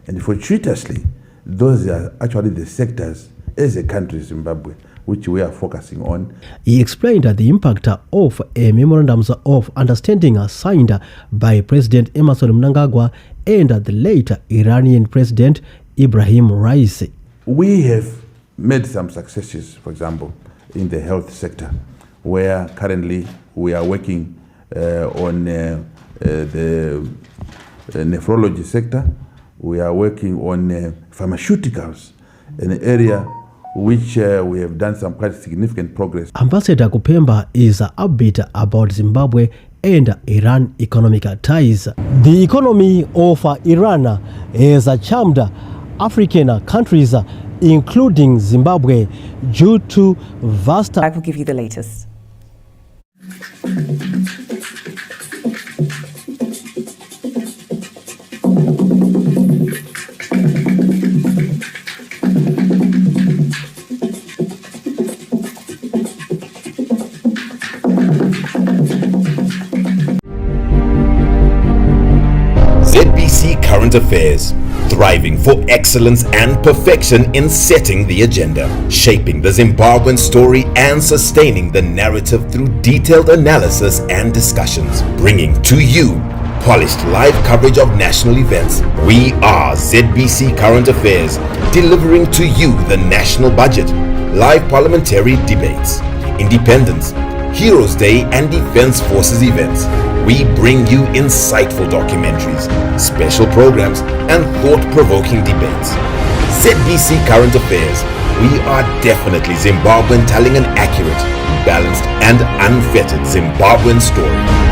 And fortuitously, those are actually the sectors as a country, Zimbabwe, which we are focusing on. He explained the impact of a memorandums of understanding signed by President Emerson Mnangagwa and the late Iranian President Ibrahim Raisi. We have made some successes, for example, in the health sector, where currently we are working on the nephrology sector. We are working on pharmaceuticals, an area which we have done some quite significant progress. Ambassador Kupemba is upbeat about Zimbabwe and Iran economic ties. The economy of Iran has charmed African countries, including Zimbabwe, due to vast... I will give you the latest. ZBC Current Affairs, thriving for excellence and perfection in setting the agenda, shaping the Zimbabwean story and sustaining the narrative through detailed analysis and discussions, bringing to you polished live coverage of national events. We are ZBC Current Affairs, delivering to you the national budget, live parliamentary debates, independence, Heroes Day and Defense Forces events. We bring you insightful documentaries, special programs, and thought-provoking debates. ZBC Current Affairs. We are definitely Zimbabwean, telling an accurate, balanced, and unfettered Zimbabwean story.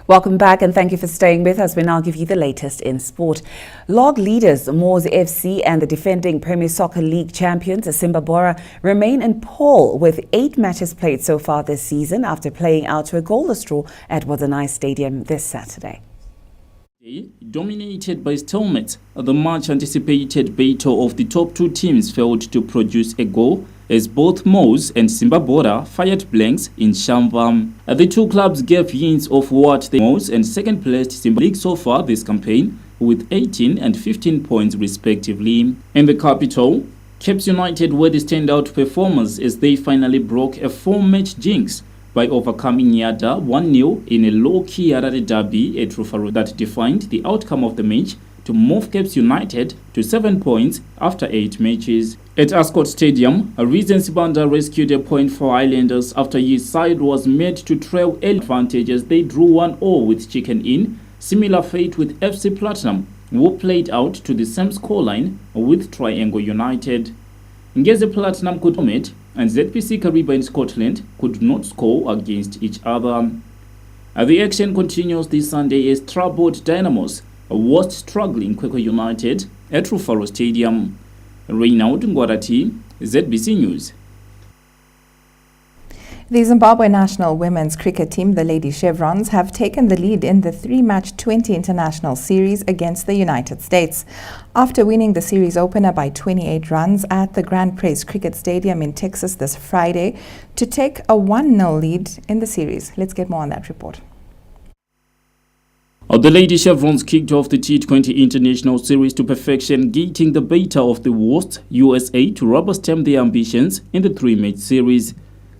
Welcome back and thank you for staying with us. We now give you the latest in sport. Log leaders Moz FC and the defending Premier Soccer League champions Simba Bora remain in pole with 8 matches played so far this season after playing out to a goalless draw at Wetlands Stadium this Saturday. Dominated by stalemate, the much-anticipated battle of the top 2 teams failed to produce a goal as both Moz and Simba Bora fired blanks in Shamva. The 2 clubs gave hints of what they Moz and second-placed Simba League so far this campaign with 18 and 15 points respectively. In the capital, Cape United were the standout performers as they finally broke a 4-match jinx by overcoming Nyada 1-0 in a low-key Harare derby at Rufaro that defined the outcome of the match to move Cape United to 7 points after 8 matches. At Ascot Stadium, Reasons Banda rescued a point for Islanders after his side was made to trail early advantage as they drew 1-0 with Chicken Inn. Similar fate with FC Platinum, who played out to the same scoreline with Triangle United. Ngeze Platinum could omit and ZPC Kariba in Scotland could not score against each other. The action continues this Sunday as troubled Dynamos was struggling Kwekwe United at Rufaro Stadium. Reynaud Ngwarati, ZBC News. The Zimbabwe national women's cricket team, the Lady Chevrons, have taken the lead in the 3-match 20 international series against the United States. After winning the series opener by 28 runs at the Grand Prix Cricket Stadium in Texas this Friday to take a 1-0 lead in the series. Let's get more on that report. The Lady Chevrons kicked off the T20 International Series to perfection, gating the beta of the worst USA to rubber stamp their ambitions in the 3-match series.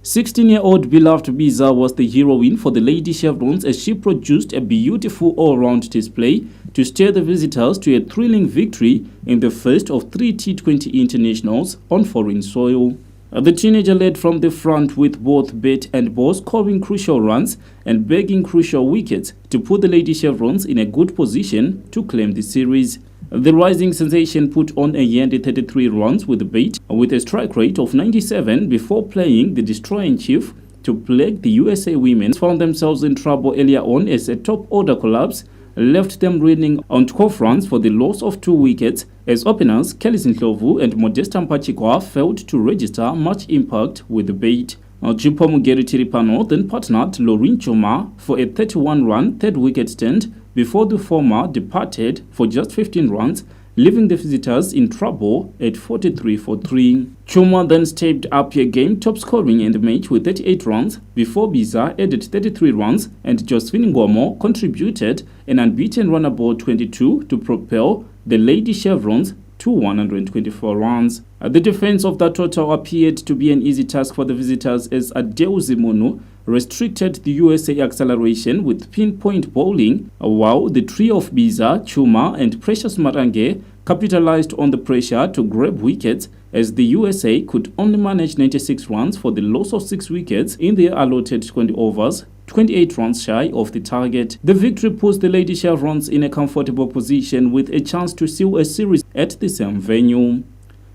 16-year-old beloved Biza was the heroine for the Lady Chevrons as she produced a beautiful all-round display to steer the visitors to a thrilling victory in the first of 3 T20 internationals on foreign soil. The teenager led from the front with both bat and ball, scoring crucial runs and bagging crucial wickets to put the Lady Chevrons in a good position to claim the series. The rising sensation put on a handy 33 runs with the bat with a strike rate of 97 before playing the destroyer-in-chief to plague the USA women. Found themselves in trouble earlier on as a top-order collapse left them reeling on 12 runs for the loss of 2 wickets as openers Kelly Ndlovu and Modesta Mpachikwa failed to register much impact with the bat. Chipo Mugeri Tiripano then partnered Lorin Choma for a 31-run third-wicket stand before the former departed for just 15 runs, leaving the visitors in trouble at 43 for 3. Chuma then stepped up a game top scoring in the match with 38 runs before Biza added 33 runs and Josephine Ngwamo contributed an unbeaten run about 22 to propel the Lady Chevrons to 124 runs. The defense of that total appeared to be an easy task for the visitors as Adeu Zimunu restricted the USA acceleration with pinpoint bowling, while the trio of Biza, Chuma and Precious Marange capitalized on the pressure to grab wickets as the USA could only manage 96 runs for the loss of 6 wickets in their allotted 20 overs, 28 runs shy of the target. The victory puts the Lady Chevrons in a comfortable position with a chance to seal a series at the same venue.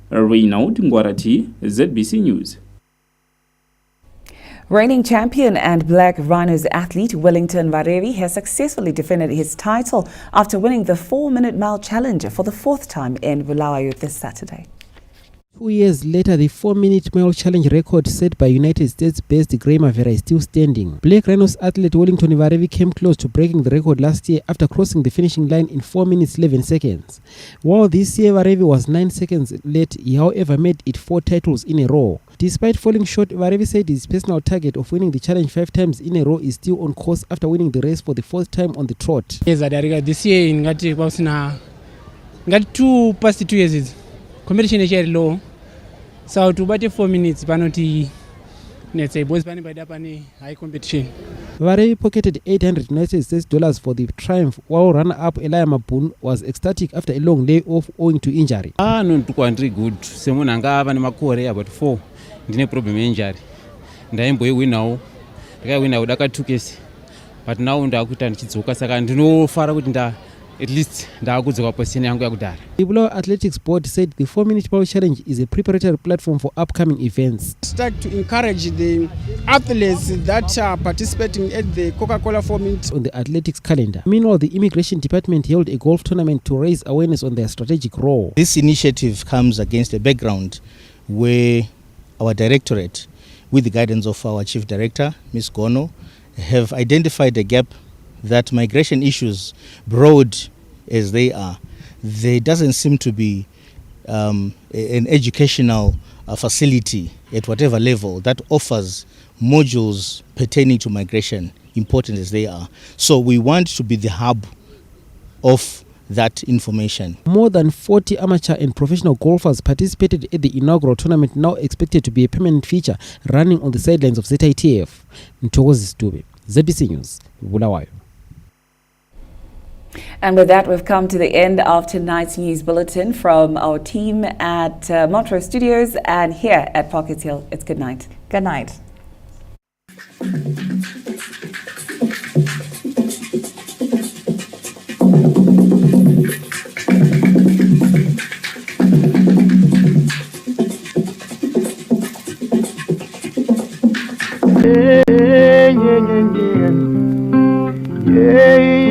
Reynaud Ngwarati, ZBC News. Reigning champion and Black Rhinos athlete Wellington Varevi has successfully defended his title after winning the 4-minute mile challenge for the 4th time in Bulawayo this Saturday. 2 years later, the 4-minute mile challenge record set by United States-based Grey Mavera is still standing. Black Rhinos athlete Wellington Varevi came close to breaking the record last year after crossing the finishing line in 4 minutes 11 seconds. While this year Varevi was 9 seconds late, he however made it 4 titles in a row. Despite falling short, Varevi said his personal target of winning the challenge 5 times in a row is still on course after winning the race for the 4th time on the trot. Yes, this year in Gati 2 past 2 years. Competition is very low, so to bat 4 minutes, panoti let's say boys pani high competition. Varevi pocketed $800 United States for the triumph, while runner-up Elia Mapun was ecstatic after a long layoff owing to injury. No, tukandri good. Semun anga vana makore about 4. Ndine problem injury. Ndaimbo winawo. Ndakawinawo dakatukesi. But now ndakuita ndichidzoka saka ndinofara kuti at least ndakudzoka position yangu yakudara. The Bulawayo Athletics Board said the 4-minute mile challenge is a preparatory platform for upcoming events. Start to encourage the athletes that are participating at the Coca-Cola 4-minute on the athletics calendar. Meanwhile, the Immigration Department held a golf tournament to raise awareness on their strategic role. This initiative comes against a background where our directorate, with the guidance of our Chief Director, Ms. Gono, have identified a gap that migration issues, broad as they are, there doesn't seem to be an educational facility at whatever level that offers modules pertaining to migration, important as they are. So we want to be the hub of that information. More than 40 amateur and professional golfers participated at the inaugural tournament, now expected to be a permanent feature, running on the sidelines of ZITF. Ntokozi Stube, ZBC News, Bulawayo. And with that, we've come to the end of tonight's news bulletin from our team at Montrose Studios and here at Pocket Hill. It's good night. Good night. Yeah.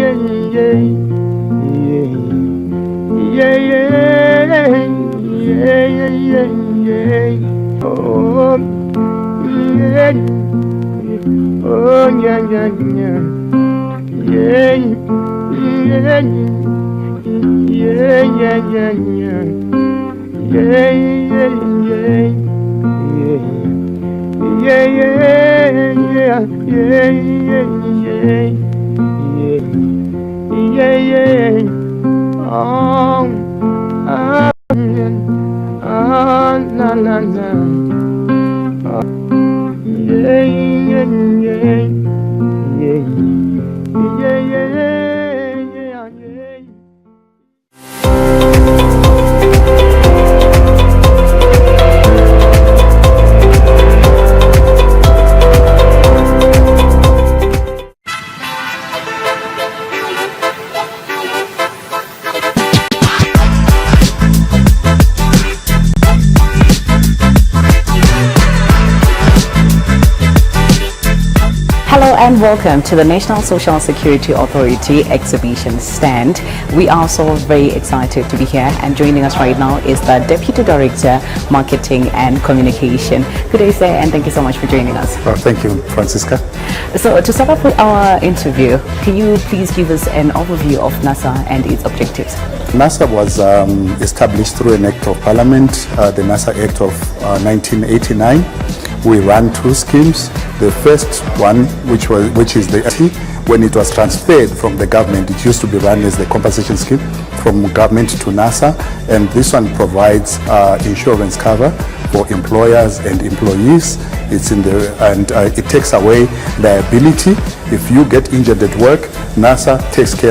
and welcome to the National Social Security Authority exhibition stand. We are so very excited to be here, and joining us right now is the Deputy Director, Marketing and Communication. Good day, sir, and thank you so much for joining us. Well, thank you, Francisca. So to start off with our interview, can you please give us an overview of NASA and its objectives? NASA was established through an Act of Parliament, the NASA Act of 1989. We ran two schemes. The first one, which is the when it was transferred from the government, it used to be run as the compensation scheme from government to NASA, and this one provides insurance cover for employers and employees. It's in the it takes away liability. If you get injured at work, NASA takes care of